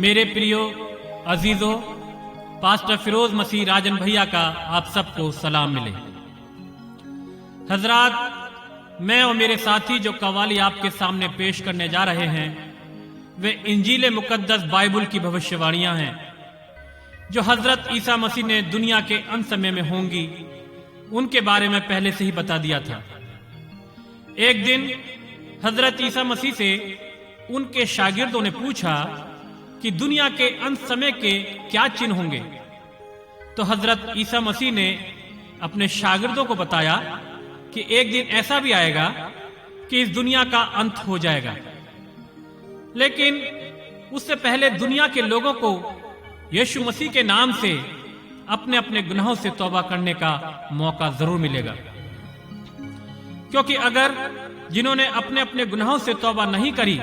मेरे प्रियो अजीजों, पास्टर फिरोज मसीह राजन भैया का आप सबको सलाम मिले। हजरात, मैं और मेरे साथी जो कवाली आपके सामने पेश करने जा रहे हैं वे इंजील मुकद्दस बाइबल की भविष्यवाणियां हैं जो हजरत ईसा मसीह ने दुनिया के अंत समय में होंगी, उनके बारे में पहले से ही बता दिया था। एक दिन हजरत ईसा मसीह से उनके शागिर्दों ने पूछा कि दुनिया के अंत समय के क्या चिन्ह होंगे। तो हजरत ईसा मसीह ने अपने शागिर्दों को बताया कि एक दिन ऐसा भी आएगा कि इस दुनिया का अंत हो जाएगा, लेकिन उससे पहले दुनिया के लोगों को यीशु मसीह के नाम से अपने अपने गुनाहों से तौबा करने का मौका जरूर मिलेगा, क्योंकि अगर जिन्होंने अपने अपने गुनाहों से तौबा नहीं करी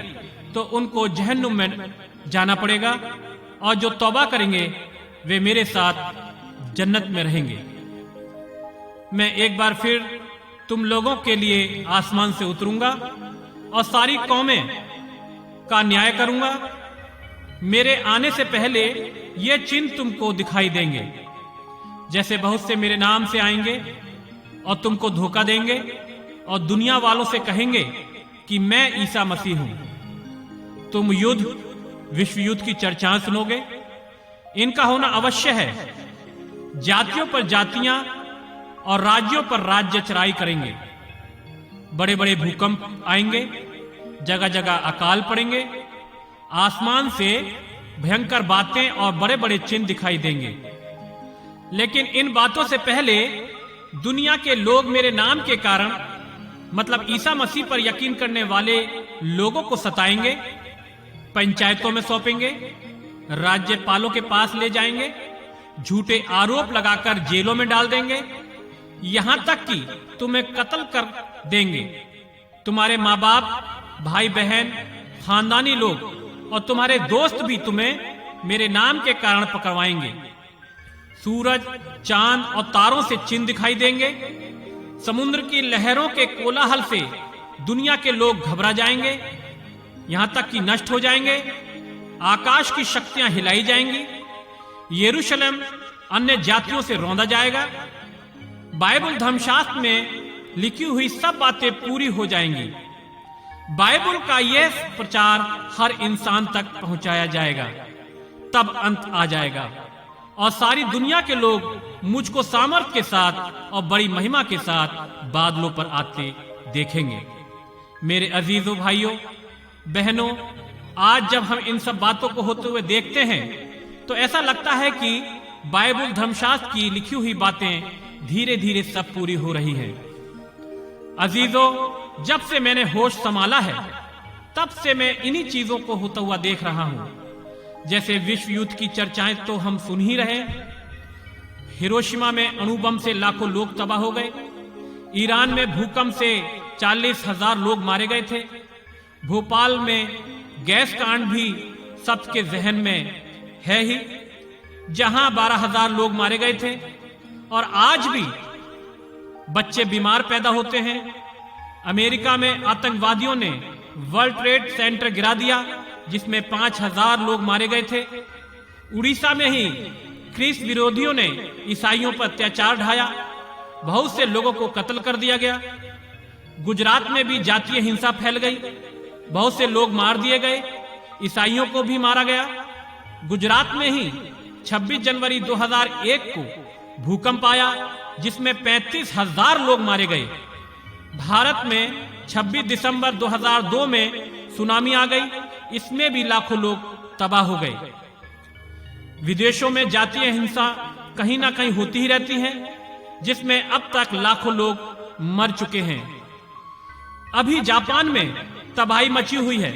तो उनको जहन्नुम में जाना पड़ेगा, और जो तौबा करेंगे वे मेरे साथ जन्नत में रहेंगे। मैं एक बार फिर तुम लोगों के लिए आसमान से उतरूंगा और सारी कौमें का न्याय करूंगा। मेरे आने से पहले ये चिन्ह तुमको दिखाई देंगे, जैसे बहुत से मेरे नाम से आएंगे और तुमको धोखा देंगे और दुनिया वालों से कहेंगे कि मैं ईसा मसीह हूं। तुम युद्ध, विश्व युद्ध की चर्चाएं सुनोगे। इनका होना अवश्य है। जातियों पर जातियां और राज्यों पर राज्य चराई करेंगे। बड़े बड़े भूकंप आएंगे, जगह जगह अकाल पड़ेंगे, आसमान से भयंकर बातें और बड़े बड़े चिन्ह दिखाई देंगे। लेकिन इन बातों से पहले दुनिया के लोग मेरे नाम के कारण, मतलब ईसा मसीह पर यकीन करने वाले लोगों को सताएंगे, पंचायतों में सौंपेंगे, राज्यपालों के पास ले जाएंगे, झूठे आरोप लगाकर जेलों में डाल देंगे, यहां तक कि तुम्हें कत्ल कर देंगे। तुम्हारे माँ बाप, भाई बहन, खानदानी लोग और तुम्हारे दोस्त भी तुम्हें मेरे नाम के कारण पकड़वाएंगे। सूरज, चांद और तारों से चिन्ह दिखाई देंगे। समुद्र की लहरों के कोलाहल से दुनिया के लोग घबरा जाएंगे, यहां तक कि नष्ट हो जाएंगे। आकाश की शक्तियां हिलाई जाएंगी। यरूशलेम अन्य जातियों से रौंदा जाएगा। बाइबल धर्मशास्त्र में लिखी हुई सब बातें पूरी हो जाएंगी। बाइबल का यह प्रचार हर इंसान तक पहुंचाया जाएगा, तब अंत आ जाएगा और सारी दुनिया के लोग मुझको सामर्थ के साथ और बड़ी महिमा के साथ बादलों पर आते देखेंगे। मेरे अजीजों, भाइयों, बहनों, आज जब हम इन सब बातों को होते हुए देखते हैं तो ऐसा लगता है कि बाइबल धर्मशास्त्र की लिखी हुई बातें धीरे धीरे सब पूरी हो रही हैं। अजीजों, जब से मैंने होश संभाला है तब से मैं इन्हीं चीजों को होता हुआ देख रहा हूं। जैसे विश्व युद्ध की चर्चाएं तो हम सुन ही रहे। हिरोशिमा में अणुबम से लाखों लोग तबाह हो गए। ईरान में भूकंप से 40,000 लोग मारे गए थे। भोपाल में गैस कांड भी सबके जहन में है ही, जहां 12,000 लोग मारे गए थे। और आज भी बच्चे बीमार पैदा होते हैं। अमेरिका में आतंकवादियों ने वर्ल्ड ट्रेड सेंटर गिरा दिया, जिसमें 5,000 लोग मारे गए थे। उड़ीसा में ही ख्रीस्त विरोधियों ने ईसाइयों पर अत्याचार ढाया, बहुत से लोगों को कत्ल कर दिया गया। गुजरात में भी जातीय हिंसा फैल गई, बहुत से लोग मार दिए गए, ईसाइयों को भी मारा गया। गुजरात में ही 26 जनवरी 2001 को भूकंप आया, जिसमें 35,000 लोग मारे गए। भारत में 26 दिसंबर 2002 में सुनामी आ गई, इसमें भी लाखों लोग तबाह हो गए। विदेशों में जातीय हिंसा कहीं ना कहीं होती ही रहती है, जिसमें अब तक लाखों लोग मर चुके हैं। अभी जापान में तबाही मची हुई है।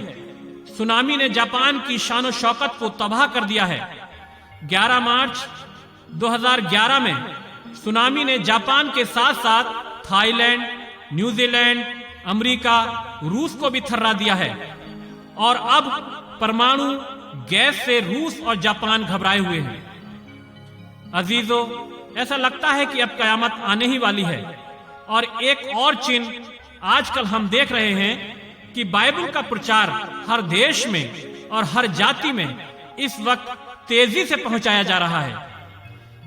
सुनामी ने जापान की शान शौकत को तबाह कर दिया है। 11 मार्च 2011 में सुनामी ने जापान के साथ साथ थाईलैंड, न्यूजीलैंड, अमेरिका, रूस को भी थर्रा दिया है। और अब परमाणु गैस से रूस और जापान घबराए हुए हैं। अजीजों, ऐसा लगता है कि अब कयामत आने ही वाली है। और एक और चिन्ह आजकल हम देख रहे हैं कि बाइबल का प्रचार हर देश में और हर जाति में इस वक्त तेजी से पहुंचाया जा रहा है।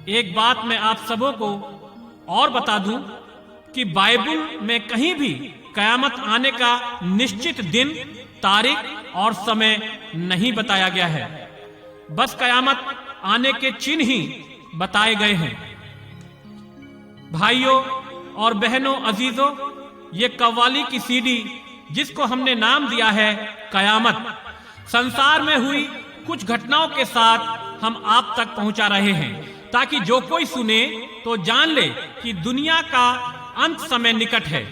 एक बात मैं आप सबों को और बता दूं कि बाइबल में कहीं भी कयामत आने का निश्चित दिन, तारीख और समय नहीं बताया गया है। बस कयामत आने के चिन्ह ही बताए गए हैं। भाइयों और बहनों, अजीजों, ये कव्वाली की सीडी जिसको हमने नाम दिया है कयामत, संसार में हुई कुछ घटनाओं के साथ हम आप तक पहुंचा रहे हैं, ताकि जो कोई सुने तो जान ले कि दुनिया का अंत समय निकट है।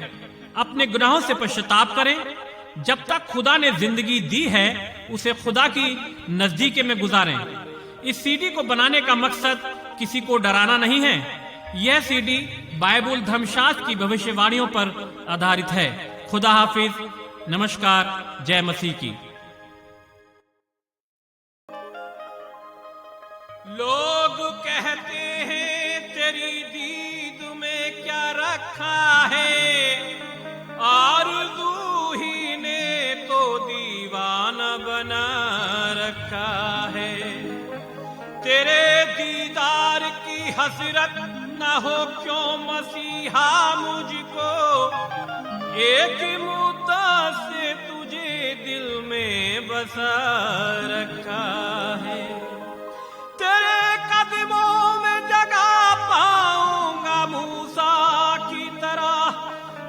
अपने गुनाहों से पश्चाताप करें। जब तक खुदा ने जिंदगी दी है उसे खुदा की नजदीकी में गुजारें। इस सीडी को बनाने का मकसद किसी को डराना नहीं है। यह सीडी बाइबल धर्मशास्त्र की भविष्यवाणियों पर आधारित है। खुदा हाफिज। नमस्कार। जय मसीह की। लोग कहते हैं तेरी दीद में क्या रखा है, आरज़ू ही ने तो दीवाना बना रखा है। तेरे दीदार की हसरत न हो क्यों मसीहा मुझको, एक मुद्दा से तुझे दिल में बसा रखा है। तेरे कदमों में जगह पाऊंगा मूसा की तरह,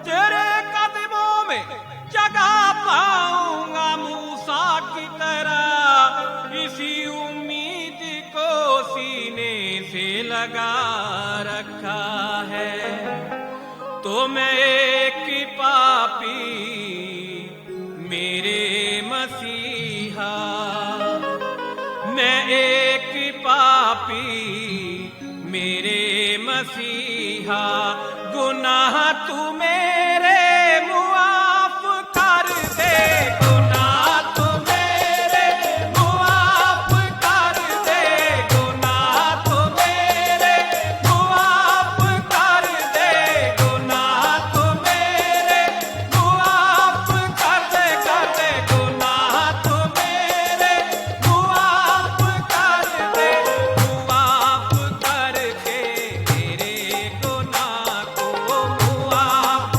तेरे कदमों में जगह पाऊंगा मूसा की तरह। इसी उम्मीद को सीने से लगा रखा है। तो मैं एक पापी मेरे मसीहा, मैं एक पापी मेरे मसीहा, गुनाह तू मेरे मुआफ कर दे, गुनाह तू मेरे मुआफ कर दे, गुनाह तू मेरे मुआफ कर दे, गुनाह तू मेरे मुआफ कर दे, गुनाह तू मेरे मुआफ कर दे, मुआफ करके मेरे गुनाह को मुआफ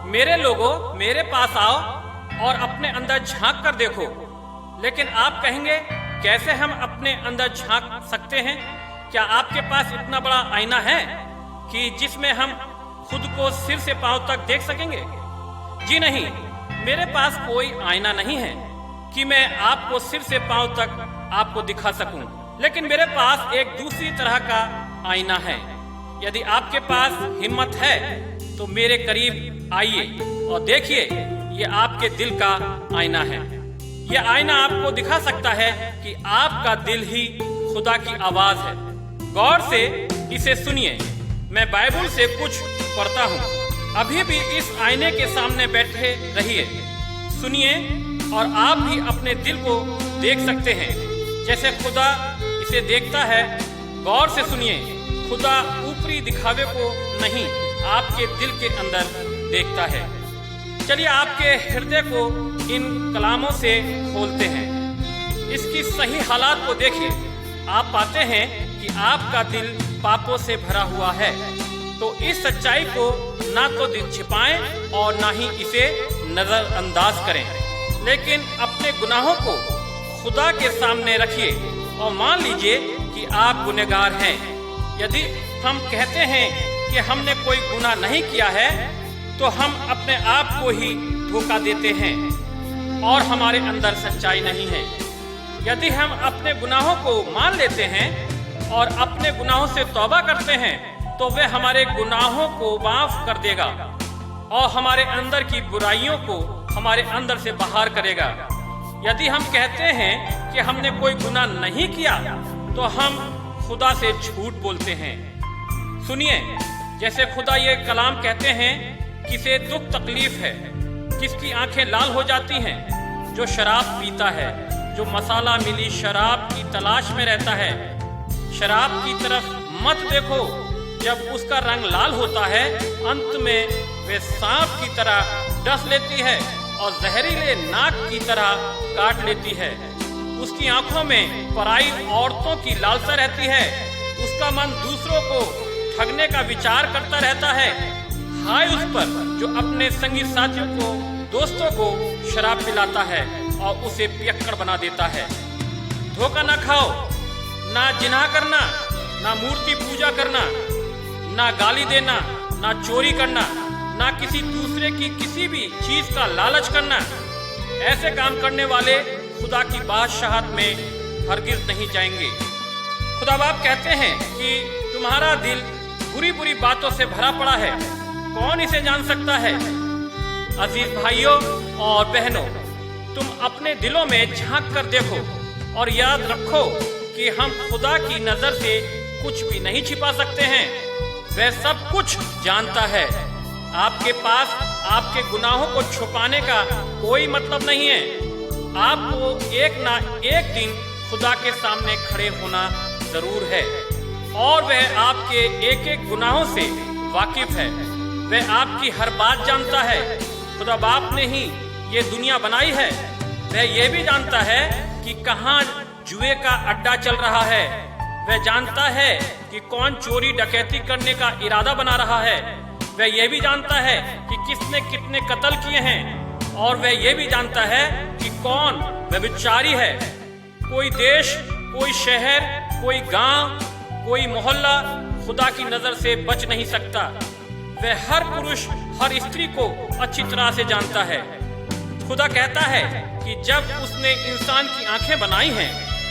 मेरे लोगों, मेरे पास आओ और अपने अंदर झांक कर देखो। लेकिन आप कहेंगे, कैसे हम अपने अंदर झांक सकते हैं? क्या आपके पास इतना बड़ा आईना है कि जिसमें हम खुद को सिर से पांव तक देख सकेंगे? जी नहीं, मेरे पास कोई आईना नहीं है कि मैं आपको सिर से पांव तक आपको दिखा सकूं। लेकिन मेरे पास एक दूसरी तरह का आईना है। यदि आपके पास हिम्मत है तो मेरे करीब आइए और देखिए, ये आपके दिल का आईना है। यह आईना आपको दिखा सकता है कि आपका दिल ही खुदा की आवाज है। गौर से इसे सुनिए। मैं बाइबल से कुछ पढ़ता हूँ। अभी भी इस आईने के सामने बैठे रहिए, सुनिए और आप भी अपने दिल को देख सकते हैं जैसे खुदा इसे देखता है। गौर से सुनिए, खुदा ऊपरी दिखावे को नहीं, आपके दिल के अंदर देखता है। चलिए आपके हृदय को इन कलामों से खोलते हैं। इसकी सही हालात को देखिए। आप पाते हैं कि आपका दिल पापों से भरा हुआ है। तो इस सच्चाई को ना तो छिपाएं और ना ही इसे नजरअंदाज करें, लेकिन अपने गुनाहों को खुदा के सामने रखिए और मान लीजिए कि आप गुनहगार हैं। यदि हम कहते हैं कि हमने कोई गुनाह नहीं किया है तो हम अपने आप को ही धोखा देते हैं और हमारे अंदर सच्चाई नहीं है। यदि हम अपने गुनाहों को मान लेते हैं और अपने गुनाहों से तौबा करते हैं तो वह हमारे गुनाहों को माफ कर देगा और हमारे अंदर की बुराइयों को हमारे अंदर से बाहर करेगा। यदि हम कहते हैं कि हमने कोई गुनाह नहीं किया तो हम खुदा से झूठ बोलते हैं। सुनिए, जैसे खुदा ये कलाम कहते हैं, किसे दुख तकलीफ है, किसकी आंखें लाल हो जाती हैं, जो शराब पीता है, जो मसाला मिली शराब की तलाश में रहता है। शराब की तरफ मत देखो, जब उसका रंग लाल होता है अंत में वे सांप की तरह डस लेती है और जहरीले नाक की तरह काट लेती है। उसकी आंखों में पराई औरतों की लालसा रहती है। उसका मन दूसरों को ठगने का विचार करता रहता है। हाय उस पर जो अपने संगी साथियों को, दोस्तों को शराब पिलाता है और उसे पियक्कड़ बना देता है। धोखा ना खाओ, ना जिना करना, ना मूर्ति पूजा करना, ना गाली देना, ना चोरी करना, ना किसी दूसरे की किसी भी चीज का लालच करना। ऐसे काम करने वाले खुदा की बादशाहत में हरगिज नहीं जाएंगे। खुदा बाप कहते हैं कि तुम्हारा दिल बुरी बुरी बातों से भरा पड़ा है, कौन इसे जान सकता है? अजीज भाइयों और बहनों, तुम अपने दिलों में झांक कर देखो और याद रखो कि हम खुदा की नजर से कुछ भी नहीं छिपा सकते हैं। वह सब कुछ जानता है। आपके पास आपके गुनाहों को छुपाने का कोई मतलब नहीं है। आपको एक ना एक दिन खुदा के सामने खड़े होना जरूर है और वह आपके एक एक गुनाहों से वाकिफ है। वह आपकी हर बात जानता है। खुदा बाप ने ही ये दुनिया बनाई है। वह ये भी जानता है कि कहाँ जुए का अड्डा चल रहा है। वह जानता है कि कौन चोरी डकैती करने का इरादा बना रहा है। वह यह भी जानता है कि किसने कितने कत्ल किए हैं और वह यह भी जानता है कि कौन व्यभिचारी है। कोई देश, कोई शहर, कोई गांव, कोई मोहल्ला खुदा की नजर से बच नहीं सकता। वह हर पुरुष, हर स्त्री को अच्छी तरह से जानता है। खुदा कहता है कि जब उसने इंसान की आंखें बनाई हैं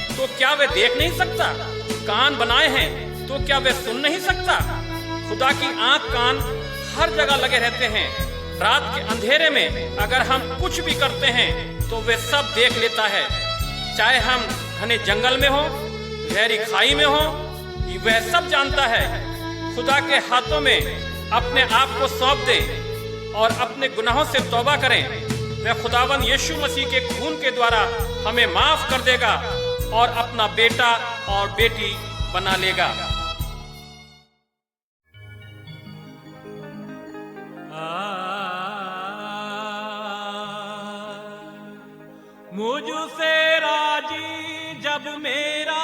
तो क्या वह देख नहीं सकता? कान बनाए हैं तो क्या वह सुन नहीं सकता? खुदा की आंख कान हर जगह लगे रहते हैं। रात के अंधेरे में अगर हम कुछ भी करते हैं तो वह सब देख लेता है। चाहे हम घने जंगल में हो, गहरी खाई में हो, वह सब जानता है। खुदा के हाथों में अपने आप को सौंप दे और अपने गुनाहों से तौबा करें। वह खुदावन यीशु मसीह के खून के द्वारा हमें माफ कर देगा और अपना बेटा और बेटी बना लेगा। मुझसे राजी जब मेरा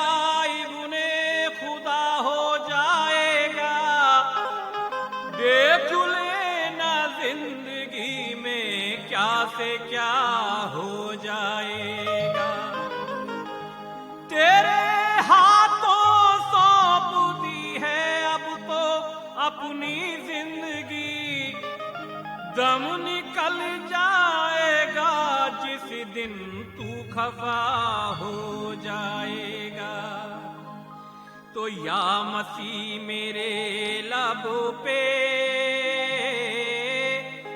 इब्ने खुदा हो जाएगा, देख लेना जिंदगी से क्या हो जाएगा। तेरे हाथों सौंप दी है अब तो अपनी जिंदगी, दम निकल जाएगा जिस दिन तू खफा हो जाएगा। तो या मसीह मेरे लबों पे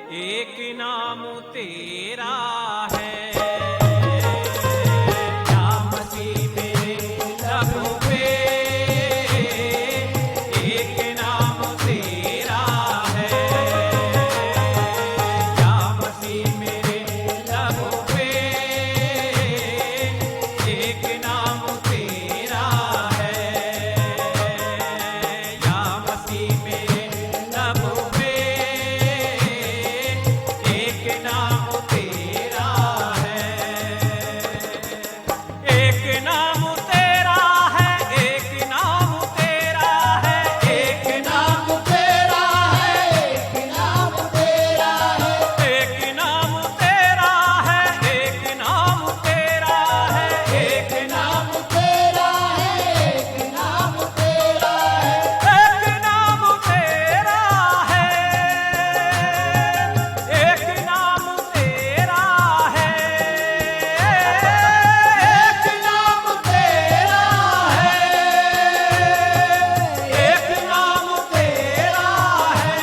एक नाम तेरा है, या मसीह मेरे लबों पे एक नाम तेरा है, या मसीह मेरे लबों पे एक नाम तेरा है, या मसीह मेरे लबों पे एक नाम तेरा है, एक नाम तेरा है, एक नाम तेरा है, एक नाम तेरा है, एक नाम तेरा है, एक नाम तेरा है, एक नाम तेरा है, एक नाम तेरा है, एक नाम तेरा है, एक नाम तेरा है, एक नाम तेरा है, एक नाम तेरा है, एक नाम तेरा है,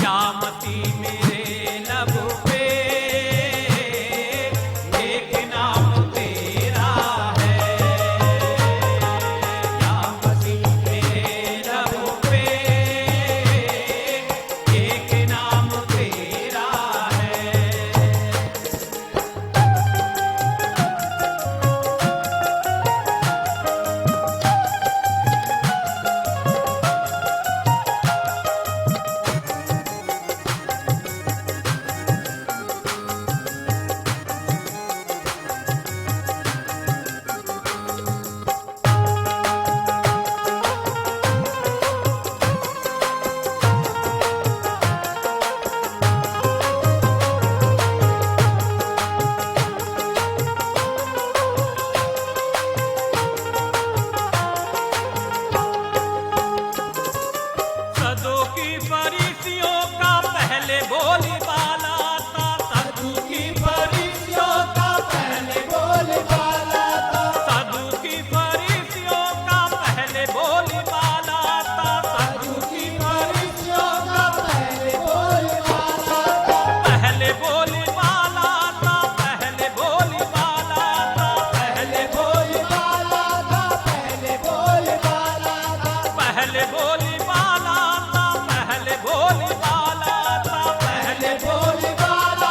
या मसीह मेरे लबों पे एक नाम तेरा है, या मसीह मेरे लबों पे एक नाम तेरा है। सदों की फरीसियों का पहले बोलबाला था, सदों की फरीसियों का पहले बोलबाला था, सदों की फरीसियों का पहले बोलबाला था, सदों की फरीसियों का पहले बोलबाला था, पहले बोलबाला था, पहले बोलबाला था, पहले बोलबाला था, पहले बोलबाला था, पहले बोलबाला था, पहले बोलबाला था, पहले बोलबाला था, पहले बोलबाला था,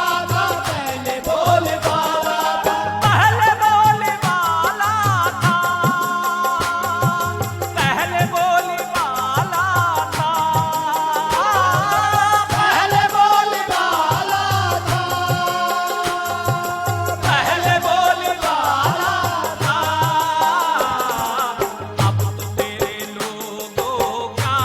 पहले बोलबाला था, पहले बोलबाला था, पहले बोलबाला था, पहले बोलबाला था। अब तो तेरे लोगों का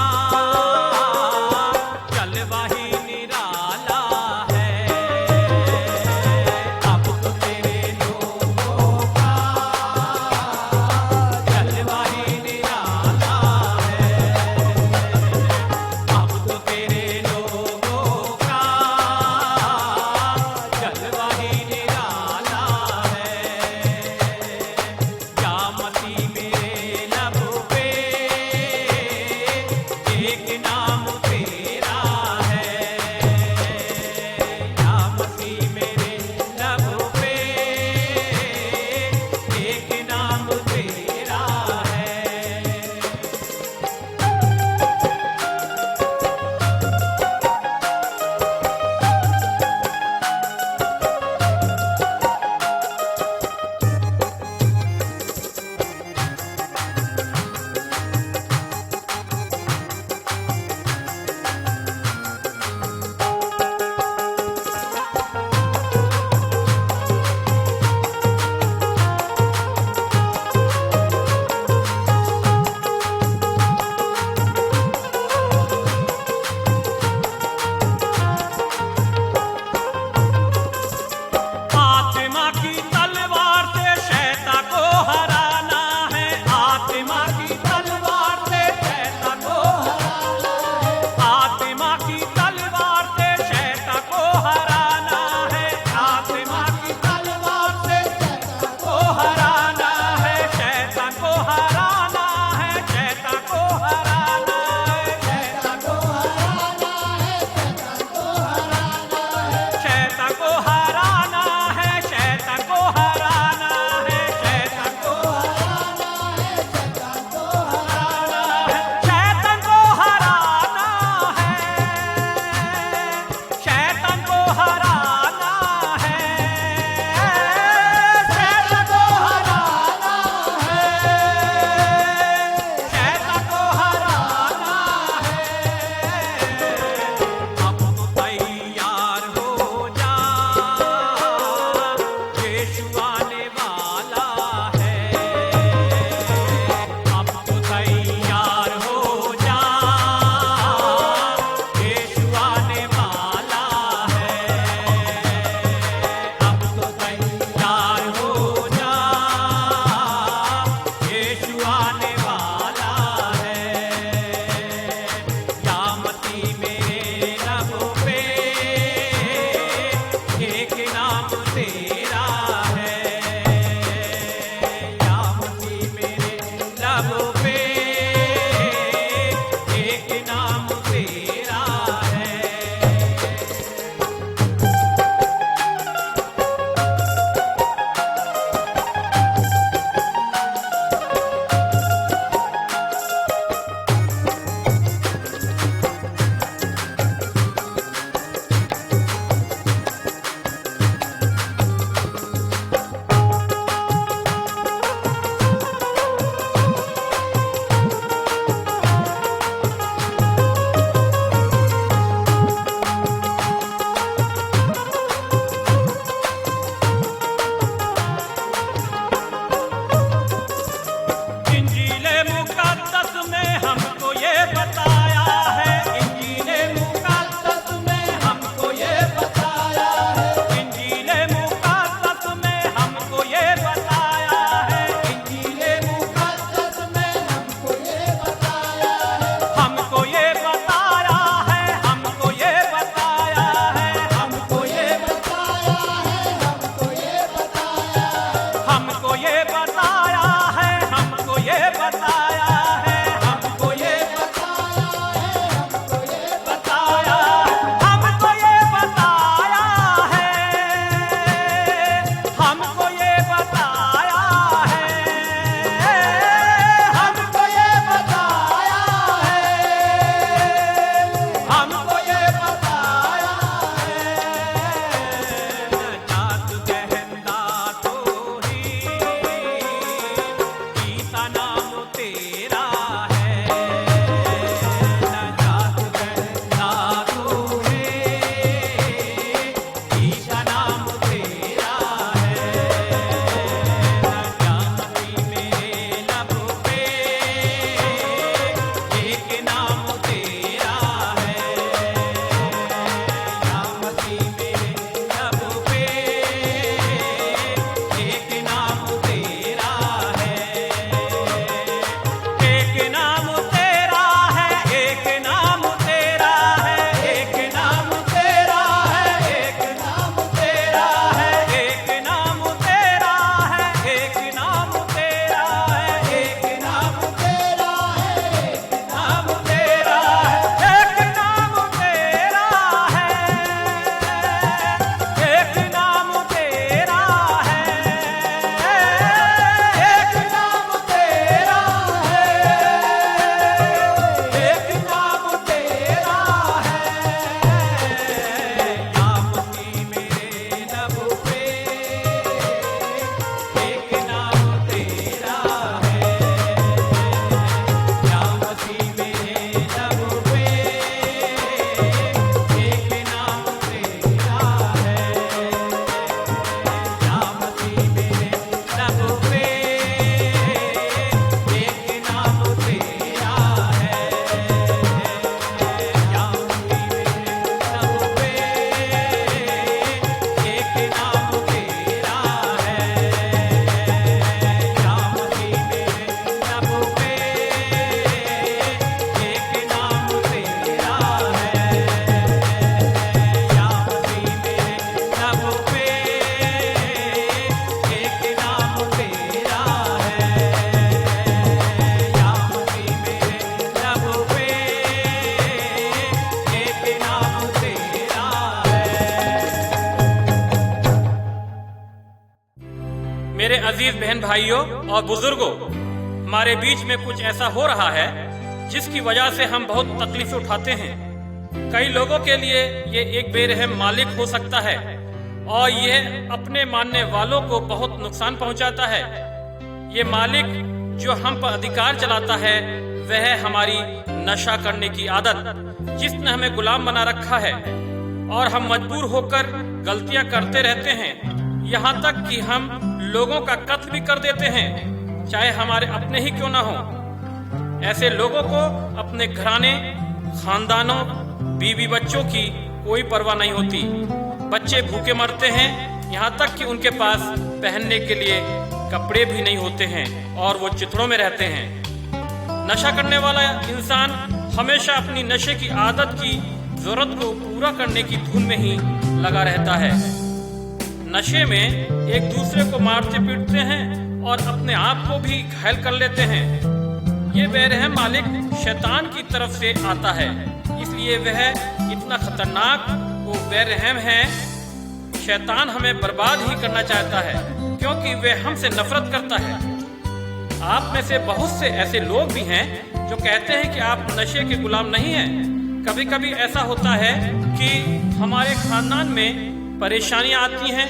अजीज बहन भाइयों और बुजुर्गों, हमारे बीच में कुछ ऐसा हो रहा है जिसकी वजह से हम बहुत तकलीफें उठाते हैं। कई लोगों के लिए ये एक बेरहम मालिक हो सकता है और ये अपने मानने वालों को बहुत नुकसान पहुंचाता है। ये मालिक जो हम पर अधिकार चलाता है वह है हमारी नशा करने की आदत, जिसने हमें गुलाम बना रखा है और हम मजबूर होकर गलतियां करते रहते हैं। यहाँ तक कि हम लोगों का कत्ल भी कर देते हैं, चाहे हमारे अपने ही क्यों ना हो। ऐसे लोगों को अपने घराने, खानदानों, बीवी बच्चों की कोई परवाह नहीं होती। बच्चे भूखे मरते हैं, यहाँ तक कि उनके पास पहनने के लिए कपड़े भी नहीं होते हैं और वो चिथड़ों में रहते हैं। नशा करने वाला इंसान हमेशा अपनी नशे की आदत की जरूरत को पूरा करने की धुन में ही लगा रहता है। नशे में एक दूसरे को मारते पीटते हैं और अपने आप को भी घायल कर लेते हैं। ये बेरहम मालिक शैतान की तरफ से आता है, इसलिए वह इतना खतरनाक वो बेरहम है। शैतान हमें बर्बाद ही करना चाहता है क्योंकि वह हमसे नफरत करता है। आप में से बहुत से ऐसे लोग भी हैं जो कहते हैं कि आप नशे के गुलाम नहीं हैं। कभी कभी ऐसा होता है कि हमारे खानदान में परेशानियां आती हैं,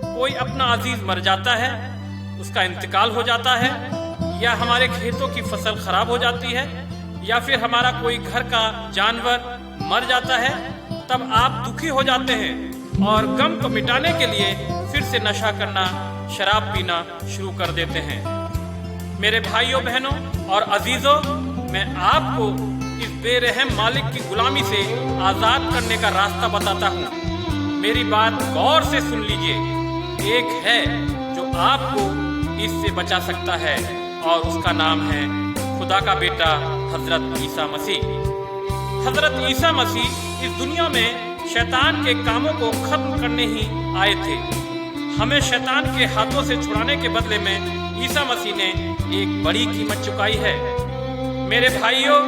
कोई अपना अजीज मर जाता है, उसका इंतकाल हो जाता है, या हमारे खेतों की फसल खराब हो जाती है, या फिर हमारा कोई घर का जानवर मर जाता है। तब आप दुखी हो जाते हैं और गम को मिटाने के लिए फिर से नशा करना, शराब पीना शुरू कर देते हैं। मेरे भाइयों बहनों और अजीजों, मैं आपको इस बेरहम मालिक की गुलामी से आजाद करने का रास्ता बताता हूँ। मेरी बात गौर से सुन लीजिए। एक है जो आपको इससे बचा सकता है और उसका नाम है खुदा का बेटा हजरत ईसा मसीह। हजरत ईसा मसीह इस दुनिया में शैतान के कामों को खत्म करने ही आए थे। हमें शैतान के हाथों से छुड़ाने के बदले में ईसा मसीह ने एक बड़ी कीमत चुकाई है। मेरे भाइयों,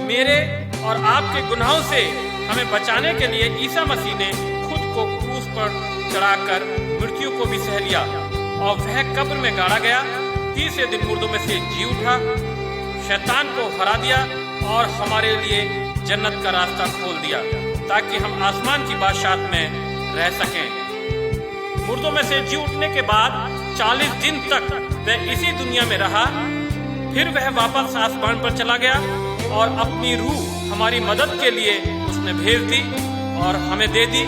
मेरे और आपके गुनाहों से हमें बचाने के लिए ईसा मसीह ने खुद को क्रूस पर चढ़ाकर मृत्यु को भी सह लिया और वह कब्र में गाड़ा गया। तीसरे दिन मुर्दों में से जी उठा, शैतान को हरा दिया और हमारे लिए जन्नत का रास्ता खोल दिया ताकि हम आसमान की बादशाहत में रह सकें। मुर्दों में से जी उठने के बाद 40 दिन तक वह इसी दुनिया में रहा। फिर वह वापस आसमान पर चला गया और अपनी रूह हमारी मदद के लिए उसने भेज दी और हमें दे दी।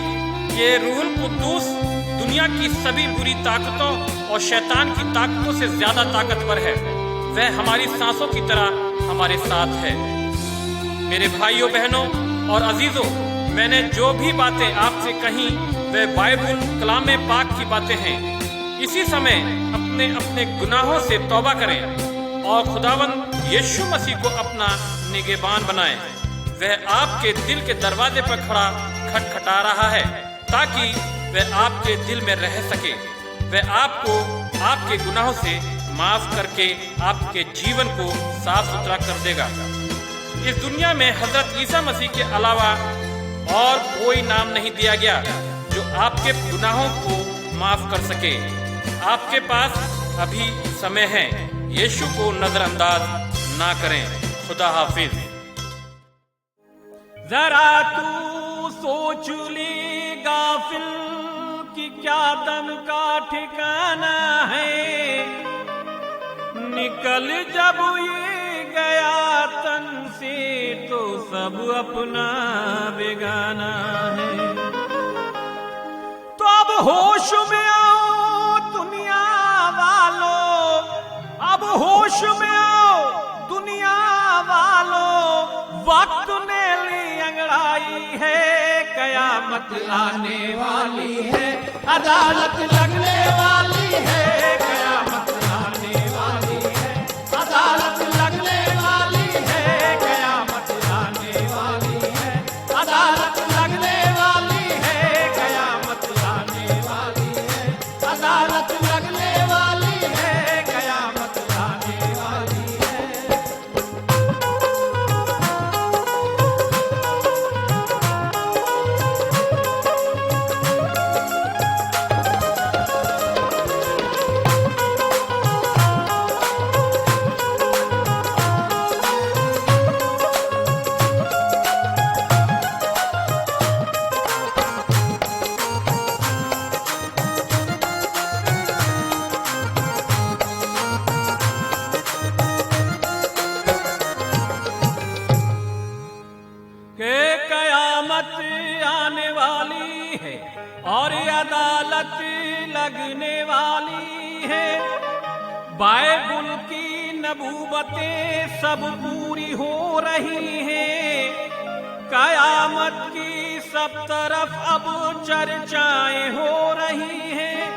ये रूहुल कुद्दूस दुनिया की सभी बुरी ताकतों और शैतान की ताकतों से ज्यादा ताकतवर है। वह हमारी सांसों की तरह हमारे साथ है। मेरे भाइयों बहनों और अजीजों, मैंने जो भी बातें आपसे कही वह बाइबल कलाम पाक की बातें हैं। इसी समय अपने अपने गुनाहों से तौबा करें और खुदावंद यीशु मसीह को अपना निगहबान बनाएं। वह आपके दिल के दरवाजे पर खड़ा खटखटा रहा है ताकि वह आपके दिल में रह सके। वह आपको आपके गुनाहों से माफ करके आपके जीवन को साफ सुथरा कर देगा। इस दुनिया में हजरत ईसा मसीह के अलावा और कोई नाम नहीं दिया गया जो आपके गुनाहों को माफ कर सके। आपके पास अभी समय है, यीशु को नजरअंदाज ना करें। खुदा हाफिज। जरा तू सोच ली गाफिल कि क्या दम का ठिकाना है, निकल जब ये गया तन से तो सब अपना बेगाना है। तो अब होश में आओ दुनिया वालों, अब होश में आओ दुनिया वालों, वक्त ने ली अंगड़ाई है, कयामत आने वाली है, अदालत लगने वाली है, कयामत आने वाली है, अदालत लगने वाली है, कयामत आने वाली है, अदालत लगने वाली है, कयामत आने वाली है, अदालत लगने वाली है, कयामत आने वाली है। कयामत आने वाली है और अदालत लगने वाली है। बाइबल की नबूवतें सब पूरी हो रही हैं। कयामत की सब तरफ अब चर्चाएं हो रही हैं।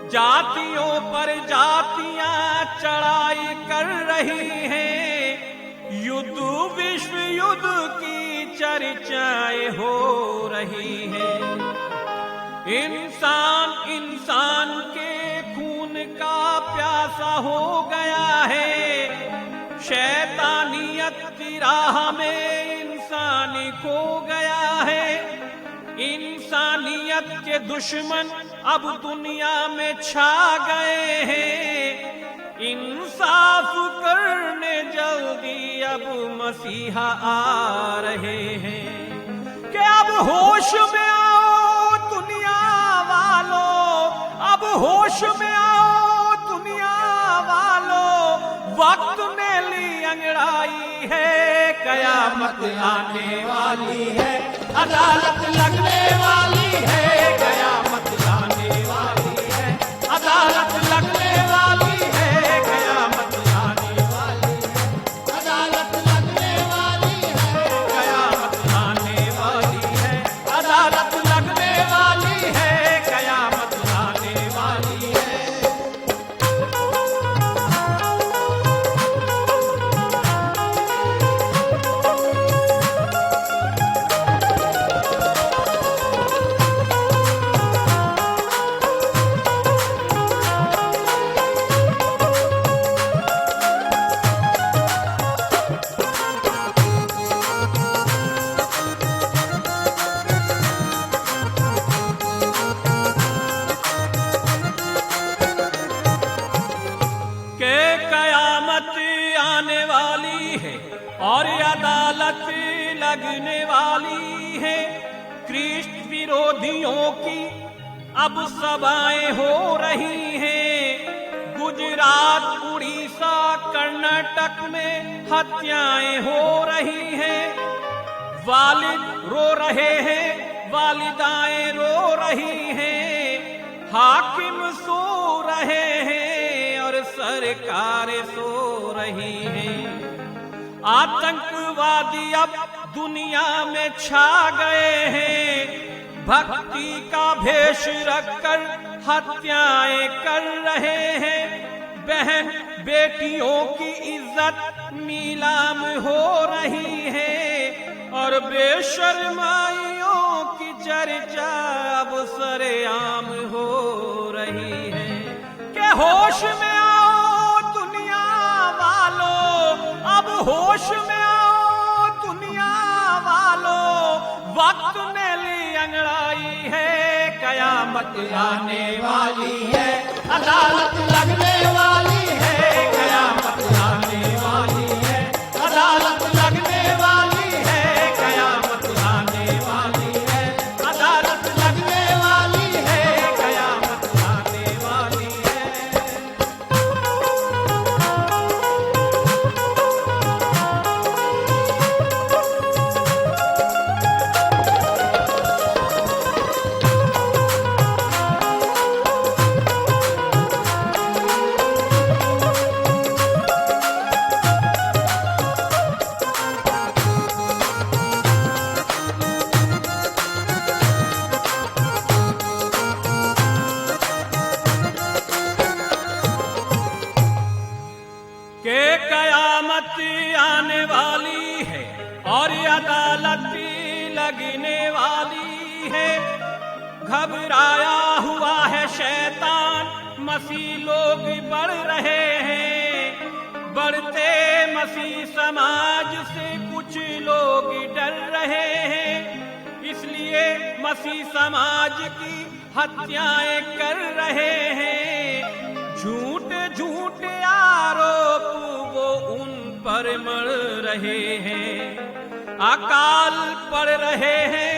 जातियों पर जातियां चढ़ाई कर रही हैं। युद्ध विश्व युद्ध की चर्चाएं हो रही हैं। इंसान इंसान के खून का प्यासा हो गया है। शैतानियत की राह में इंसानी खो गया है। इंसानियत के दुश्मन अब दुनिया में छा गए हैं। इंसाफ करने जल्दी अब मसीहा आ रहे हैं। कि अब होश में आओ दुनिया वालों, अब होश में आओ दुनिया वालों। वक्त ने ली अंगड़ाई है। कयामत आने वाली है, अदालत लगने वाली है। कयामत आने वाली है, अदालत लगने वाली है। कयामत आने वाली है, अदालत लगने वाली है। कयामत आने वाली है, अदालत लगने वाली है। कयामत आने वाली है। आने वाली है और अदालत लगने वाली है। कृष्ण विरोधियों की अब सभाएं हो रही हैं। गुजरात, उड़ीसा, कर्नाटक में हत्याएं हो रही हैं। वालिद रो रहे हैं, वालिदाएं रो रही हैं। हाकिम सो रहे हैं और सरकारें सो रही हैं। आतंकवादी अब दुनिया में छा गए हैं। भक्ति का भेष रखकर हत्याएं कर रहे हैं। बहन बेटियों की इज्जत नीलाम हो रही है और बेशर्माइयों की चर्चा अब सरेआम हो रही है। के होश में आओ दुनिया वालों, अब होश में आओ दुनिया वालों। वक्त ने ली अंगड़ाई है। कयामत आने वाली है, अदालत लगने वाली है। कयामत आने वाली है, अदालत लगने वाली है। कयामत आने वाली है, अदालत लगने वाली है। कयामत आने वाली है। के कयामत आने वाली है और अदालत लगने वाली है। घबराया हुआ है शैतान, मसीह लोग बढ़ रहे हैं। बढ़ते मसीह समाज से कुछ लोग डर रहे हैं। इसलिए मसीह समाज की हत्याएं कर रहे हैं। झूठे झूठे आरोप वो उन पर मर रहे हैं। अकाल पड़ रहे हैं,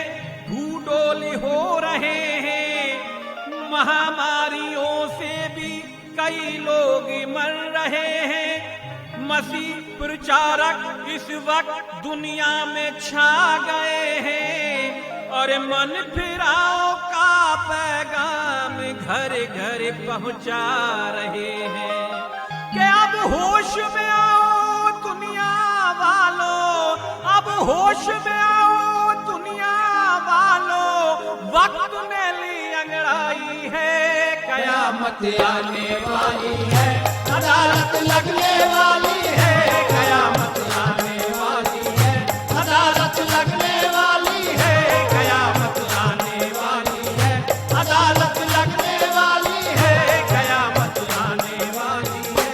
भूडोल हो रहे हैं। महामारियों से भी कई लोग मर रहे हैं। मसीह प्रचारक इस वक्त दुनिया में छा गए हैं और मन फिराओ का पैगाम घर घर पहुंचा रहे हैं कि अब होश में आओ दुनिया वालों, अब होश में आओ दुनिया वालों, वक्त ने ली अंगड़ाई है, कयामत आने वाली है, अदालत लगने वाली है, कयामत आने वाली है, अदालत लगने वाली है, कयामत आने वाली है, अदालत लगने वाली है, कयामत आने वाली है।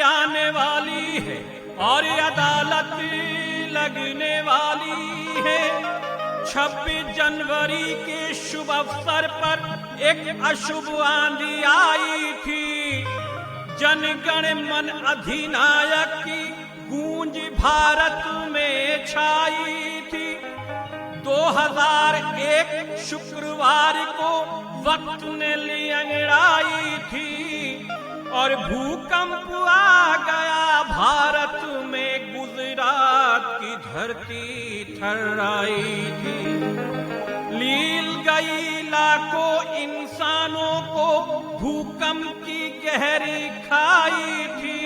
आने वाली है और अदालत लगने वाली है। 26 जनवरी के शुभ अवसर पर एक अशुभ आंधी आई थी। जनगण मन अधिनायक की गूंज भारत में छाई थी। 2001 शुक्रवार को वक्त ने ली अंगड़ाई थी और भूकंप आ गया भारत में, गुजरात की धरती थर्राई थी। लील गई लाखों इंसानों को भूकंप की गहरी खाई थी।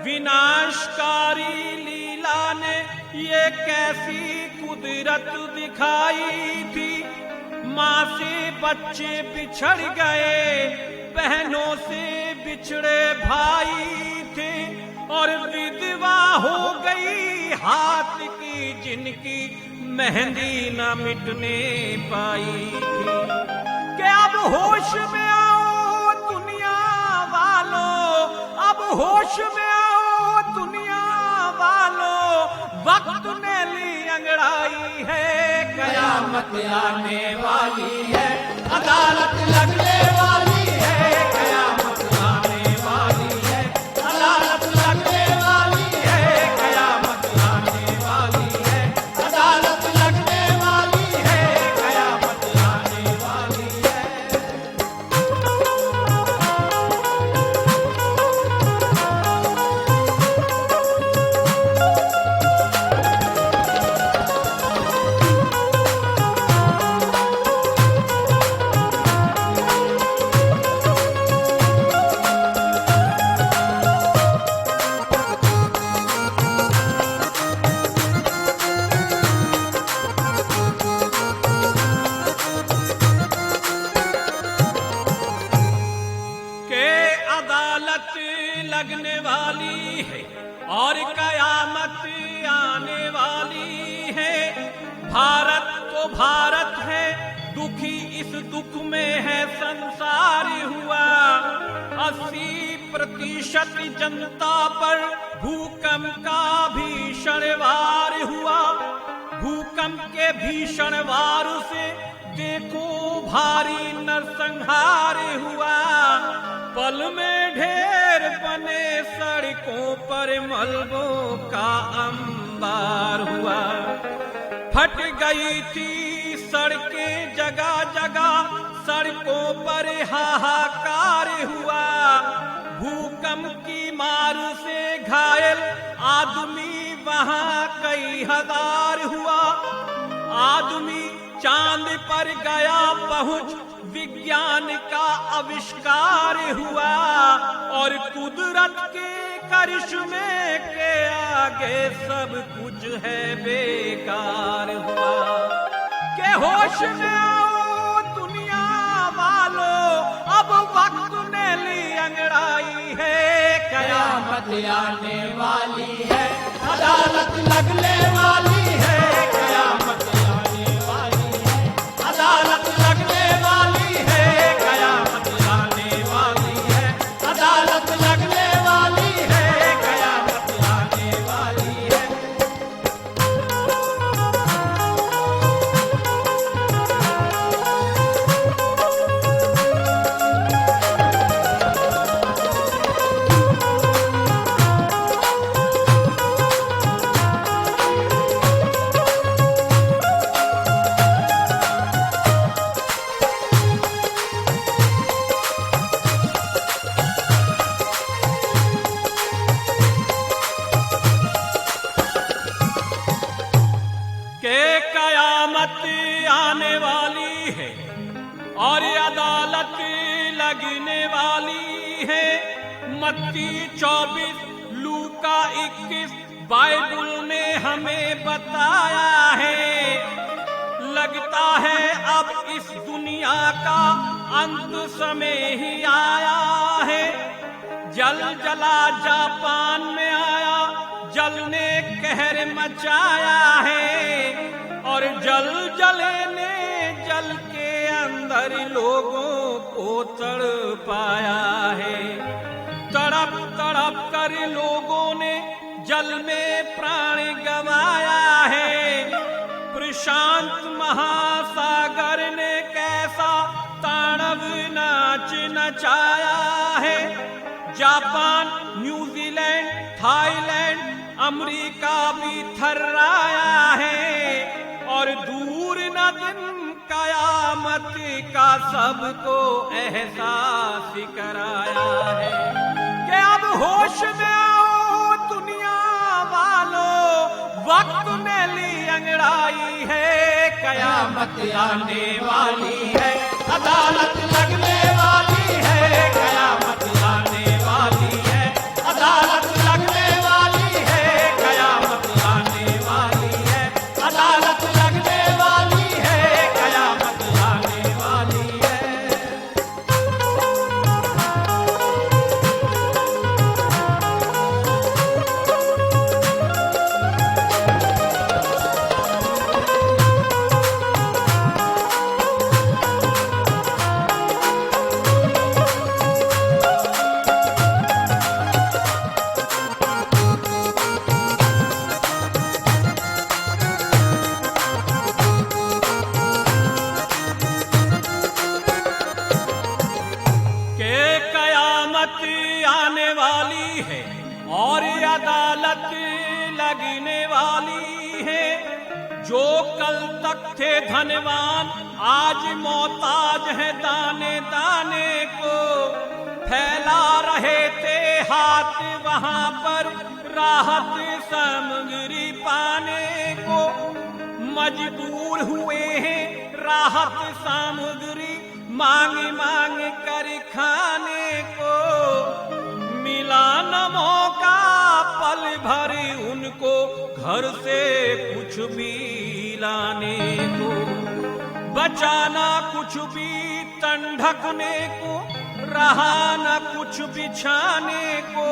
विनाशकारी लीला ने ये कैसी कुदरत दिखाई थी। माँ से बच्चे बिछड़ गए, बहनों से बिछड़े भाई थे और विधवा हो गई हाथ की जिनकी मेहंदी न मिटने पाई थी। कि अब होश में आओ दुनिया वालों, अब होश में आओ दुनिया वालों, वक्त ने ली अंगड़ाई है, कयामत आने वाली है, अदालत लगने वाली है, कयामत आने वाली है, अदालत लगने वाली है, कयामत आने वाली है, अदालत लगने वाली है, कयामत आने वाली है। लगने वाली है और कयामत आने वाली है। भारत तो भारत है, दुखी इस दुख में है संसार हुआ। 80% जनता पर भूकंप का भीषण वार हुआ। भूकंप के भीषण वार से देखो भारी नरसंहार हुआ। पल में ढेर बने सड़कों पर मलबों का अंबार हुआ। फट गई थी सड़कें जगह जगह, सड़कों पर हाहाकार हुआ। भूकंप की मार से घायल आदमी वहां कई हजार हुआ। आदमी चांद पर गया पहुंच, विज्ञान का आविष्कार हुआ और कुदरत के करिश्मे के आगे सब कुछ है बेकार हुआ। के होश में आओ दुनिया वालों, अब वक्त ने ली अंगड़ाई है, कयामत आने वाली है, अदालत लगने वाली है, कयामत आने वाली है, अदालत लगने वाली है, कयामत आने वाली है, लगने वाली है। मत्ती 24, लूका 21 बाइबल में हमें बताया है। लगता है अब इस दुनिया का अंत समय ही आया है। जल जला जापान में आया, जल ने कहर मचाया है और जल जले ने जल के अंदर लोगों को तड़पाया है। तड़प तड़प कर लोगों ने जल में प्राण गंवाया है। प्रशांत महासागर ने कैसा तांडव नाच नचाया है। जापान, न्यूजीलैंड, थाईलैंड, अमेरिका भी थर्राया है और दूर न दिन कयामत का सबको एहसास कराया है कि अब होश में आओ दुनिया वालों, वक्त में ली अंगड़ाई है। कयामत आने वाली है, अदालत लगने वाली है। कयामत आने वाली है, अदालत लगने वाली है। कयामत आने वाली है, अदालत लगने वाली है। कयामत आने वाली है। आने वाली है और अदालत लगने वाली है। जो कल तक थे धनवान आज मोहताज है दाने दाने को। फैला रहे थे हाथ वहां पर राहत सामग्री पाने को। मजबूर हुए हैं राहत सामग्री मांग मांग कर खाने को। मिला न मौका पल भर उनको घर से कुछ भी लाने को। बचाना कुछ भी तन ढकने को, रहा न कुछ बिछाने को।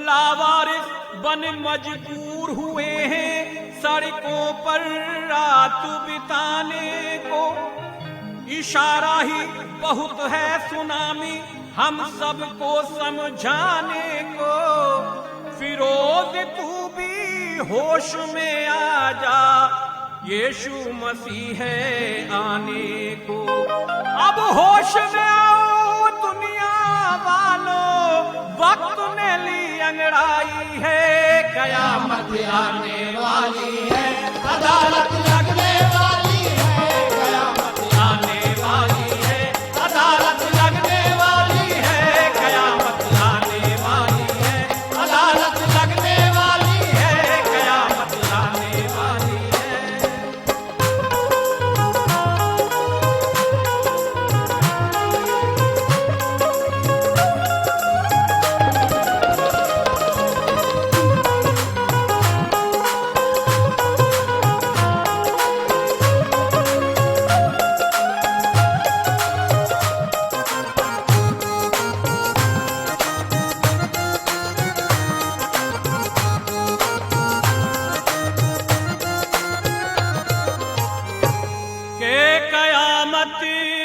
लावारिस बन मजबूर हुए हैं सड़कों पर रात बिताने को। इशारा ही बहुत है सुनामी हम सबको समझाने को। फिरोज तू भी होश में आ जा, यीशु मसीह है आने को। अब होश में आओ दुनिया वालों, वक्त ने ली अंगड़ाई है। कयामत आने वाली है, अदालत लगने वाली है। कयामत आने वाली है, अदालत लगने वाली है। कयामत आने वाली है, अदालत लगने वाली है। कयामत आने वाली है।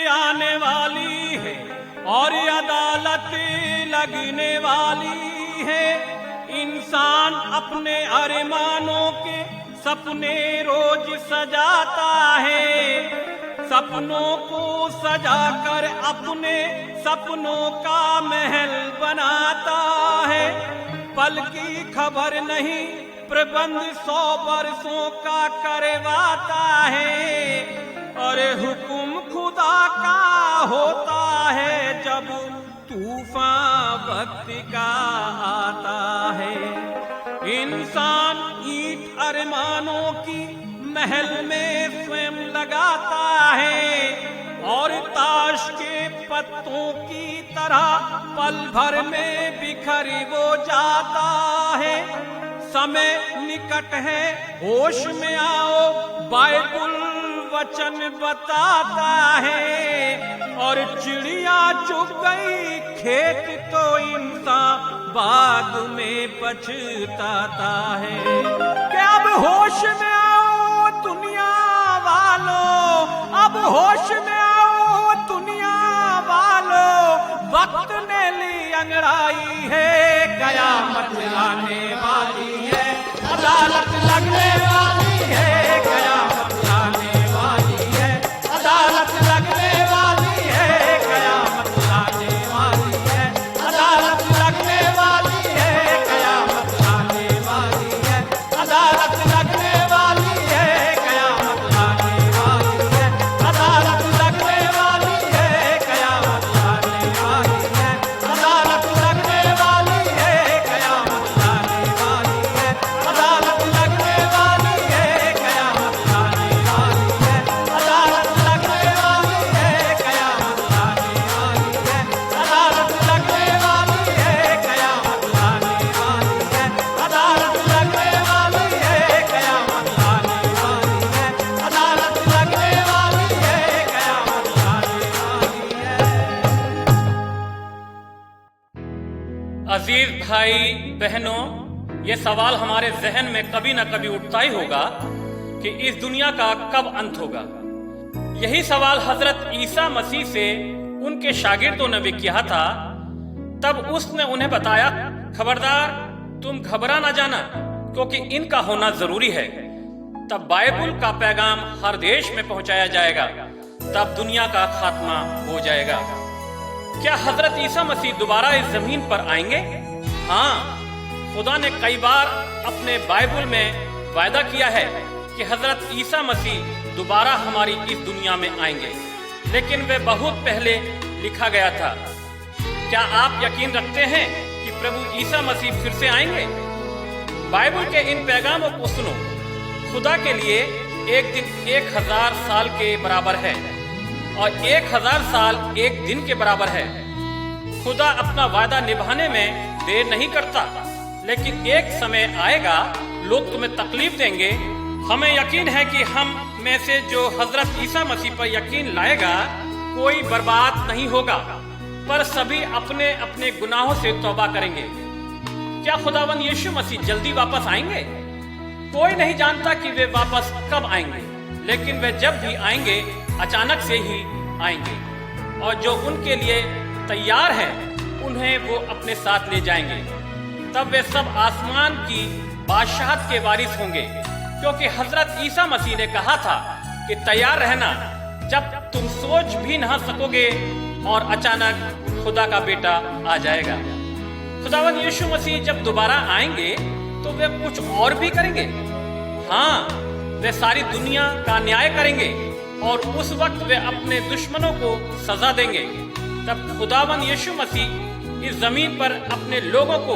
आने वाली है और अदालत लगने वाली है। इंसान अपने अरमानों के सपने रोज सजाता है। सपनों को सजाकर अपने सपनों का महल बनाता है। पल की खबर नहीं प्रबंध 100 बरसों का करवाता है। और हुक्म खुदा का होता है जब तूफान वक्त का आता है। इंसान ईंट अरमानों की महल में स्वयं लगाता है और ताश के पत्तों की तरह पल भर में बिखर वो जाता है। समय निकट है, होश में आओ, बाइबल वचन बताता है। और चिड़िया चुग गई खेत तो इंसान बाद में पछताता है। कि अब होश में आओ दुनिया वालों, अब होश में आओ दुनिया वालों, वक्त ने ली अंगड़ाई है, कयामत आने वाली है, अदालत लगने वाली है, कयामत आने वाली है, अदालत लगने वाली है, कयामत आने वाली है, अदालत लगने वाली है, कयामत आने वाली है, अदालत लगने वाली है, कयामत आने वाली है, अदालत लगने वाली है, कयामत आने वाली है, अदालत लगने वाली है, कयामत आने वाली है, अदालत लगने वाली है, कयामत आने वाली है, अदालत लगने वाली है, कयामत आने वाली है, अदालत लगने वाली है, कयामत आने वाली है, अदालत लगने वाली है, कयामत आने वाली है, अदालत लगने वाली है, कयामत आने वाली है। अजीज भाई बहनों, ये सवाल हमारे जहन में कभी न कभी उठता ही होगा कि इस दुनिया का कब अंत होगा। यही सवाल हजरत ईसा मसीह से उनके शागिर्दों ने भी किया था। तब उसने उन्हें बताया, खबरदार तुम घबरा ना जाना, क्योंकि इनका होना जरूरी है। तब बाइबल का पैगाम हर देश में पहुंचाया जाएगा, तब दुनिया का खात्मा हो जाएगा। क्या हजरत ईसा मसीह दोबारा इस जमीन पर आएंगे? हाँ, खुदा ने कई बार अपने बाइबल में वायदा किया है कि हजरत ईसा मसीह दोबारा हमारी इस दुनिया में आएंगे, लेकिन वे बहुत पहले लिखा गया था। क्या आप यकीन रखते हैं कि प्रभु ईसा मसीह फिर से आएंगे? बाइबल के इन पैगामों को सुनो। खुदा के लिए एक दिन 1000 साल के बराबर है और 1000 साल एक दिन के बराबर है। खुदा अपना वादा निभाने में देर नहीं करता, लेकिन एक समय आएगा लोग तुम्हें तकलीफ देंगे। हमें यकीन है कि हम में से जो हजरत ईसा मसीह पर यकीन लाएगा कोई बर्बाद नहीं होगा, पर सभी अपने अपने गुनाहों से तौबा करेंगे। क्या खुदावंद यीशु मसीह जल्दी वापस आएंगे? कोई नहीं जानता कि वे वापस कब आएंगे, लेकिन वे जब भी आएंगे अचानक से ही आएंगे, और जो उनके लिए तैयार हैं उन्हें वो अपने साथ ले जाएंगे। तब वे सब आसमान की बादशाहत के वारिस होंगे, क्योंकि हजरत ईसा मसीह ने कहा था कि तैयार रहना, जब तुम सोच भी न सकोगे और अचानक खुदा का बेटा आ जाएगा। खुदावंद यीशु मसीह जब दोबारा आएंगे तो वे कुछ और भी करेंगे। हाँ, वे सारी दुनिया का न्याय करेंगे और उस वक्त वे अपने दुश्मनों को सजा देंगे। तब खुदावंद यीशु मसीह इस जमीन पर अपने लोगों को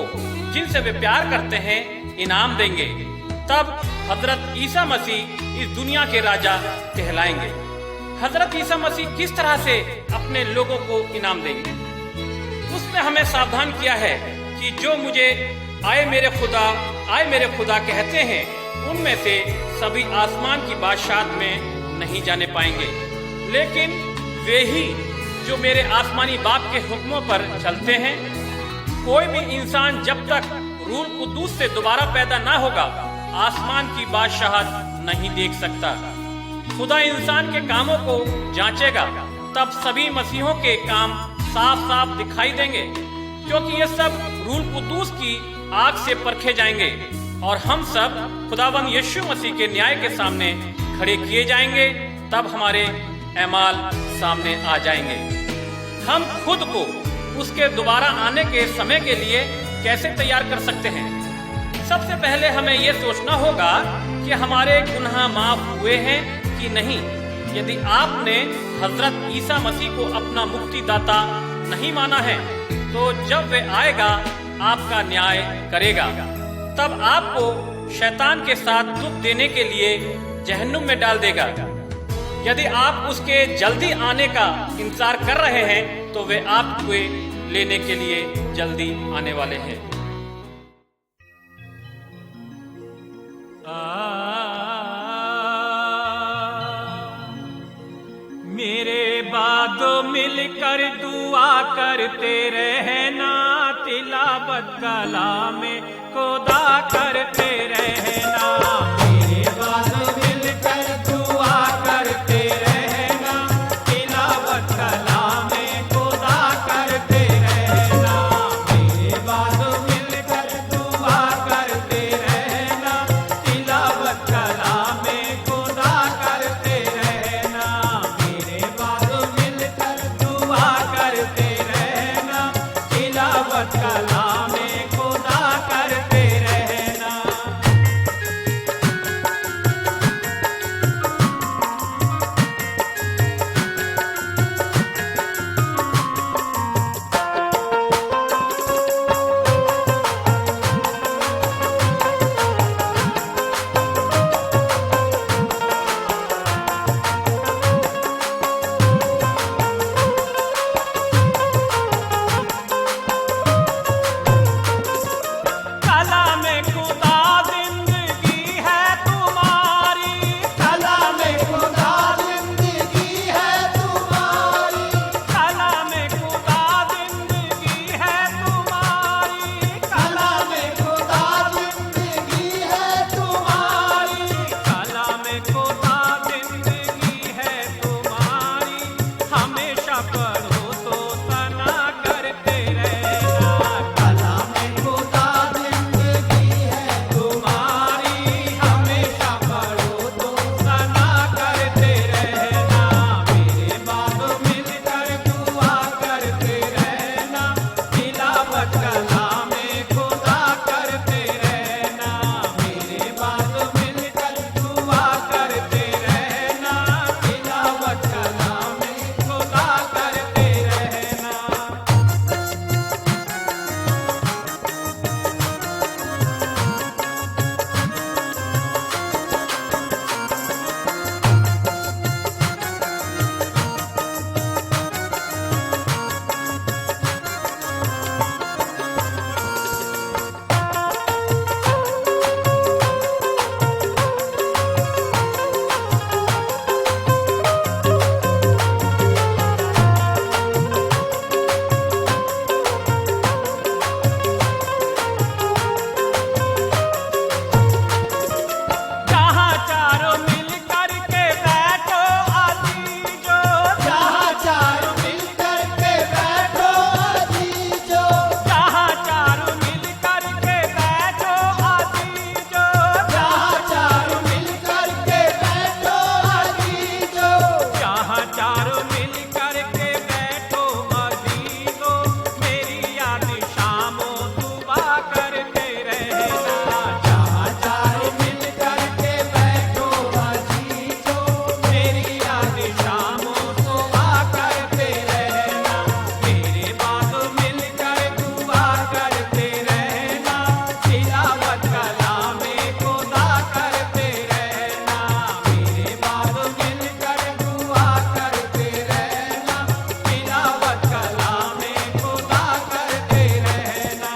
जिनसे वे प्यार करते हैं इनाम देंगे। तब हजरत ईसा मसीह इस दुनिया के राजा कहलाएंगे। हजरत ईसा मसीह किस तरह से अपने लोगों को इनाम देंगे? उसने हमें सावधान किया है कि जो मुझे आए मेरे खुदा कहते हैं, उनमें से सभी आसमान की बादशाहत में नहीं जाने पाएंगे, लेकिन वे ही जो मेरे आसमानी बाप के हुक्मों पर चलते हैं। कोई भी इंसान जब तक रूह कुद्दूस से दोबारा पैदा ना होगा आसमान की बादशाहत नहीं देख सकता। खुदा इंसान के कामों को जांचेगा, तब सभी मसीहों के काम साफ साफ दिखाई देंगे, क्योंकि ये सब रूह कुद्दूस की आग से परखे जाएंगे और हम सब खुदावंद यीशु मसीह के न्याय के सामने खड़े किए जाएंगे। तब हमारे एमाल सामने आ जाएंगे। हम खुद को उसके दोबारा आने के समय के लिए कैसे तैयार कर सकते हैं? सबसे पहले हमें यह सोचना होगा कि हमारे गुनाह माफ हुए हैं कि नहीं। यदि आपने हजरत ईसा मसीह को अपना मुक्तिदाता नहीं माना है, तो जब वे आएगा आपका न्याय करेगा। तब आपको शैतान के साथ दुख देने के लिए जहन्नुम में डाल देगा। यदि आप उसके जल्दी आने का इंतजार कर रहे हैं तो वे आपको लेने के लिए जल्दी आने वाले हैं। मेरे बाद मिलकर दुआ करते रहना, तिलावत कलाम खुदा करते रहना। मेरे बाद मिलकर दुआ करते रहना, तिलावत कलाम खुदा करते रहना। मेरे बाद मिलकर दुआ करते रहना, तिलावत कलाम खुदा करते रहना। मेरे बाद मिलकर दुआ करते रहना, तिलावत कलाम खुदा करते रहना। कलाम खुदा जिंदगी है तुम्हारी, कलाम खुदा जिंदगी है तुम्हारी, कलाम खुदा जिंदगी है तुम्हारी। कलाम खुदा जिंदगी है तुम्हारी, कलाम खुदा जिंदगी है तुम्हारी। हमेशा पढ़ो तो सना करते रहना। कलाम खुदा जिंदगी है तुम्हारी हमेशा पढ़ो तो सना करते रहना। मेरे बाद मिलकर दुआ करते रहना, तिलावत कलाम खुदा करते रहना। मेरे बाद मिलकर दुआ करते रहना, तिलावत कलाम खुदा करते रहना। जहाँ चारों मिल करके बैठो अजीजो, जहाँ चारों मिलकर के बैठो अजीजो, जहाँ चारों मिल करके बैठो अजीजो। जहाँ चारों मिलकर के बैठो अजीजो, जहाँ चारों मिल करके बैठो अजीजो। मेरी याद शामों सुबह करते रहना। जहाँ चारों मिलकर के बैठो अजीजो, मेरी याद शामों सुबह करते रहना। मेरे बाद मिलकर दुआ करते रहना, तिलावत कलाम खुदा करते रहना। मेरे बाद मिलकर दुआ करते रहना, तिलावत कलाम खुदा करते रहना।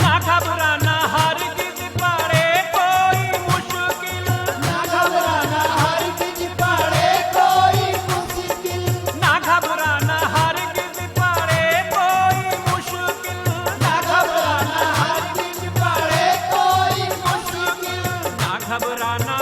ना घबराना हरगिज़ पड़े कोई मुश्किल, ना घबराना हरगिज़ पड़े कोई मुश्किल, ना घबराना हरगिज़ पड़े कोई मुश्किल। ना घबराना हरगिज़ पड़े कोई मुश्किल, ना घबराना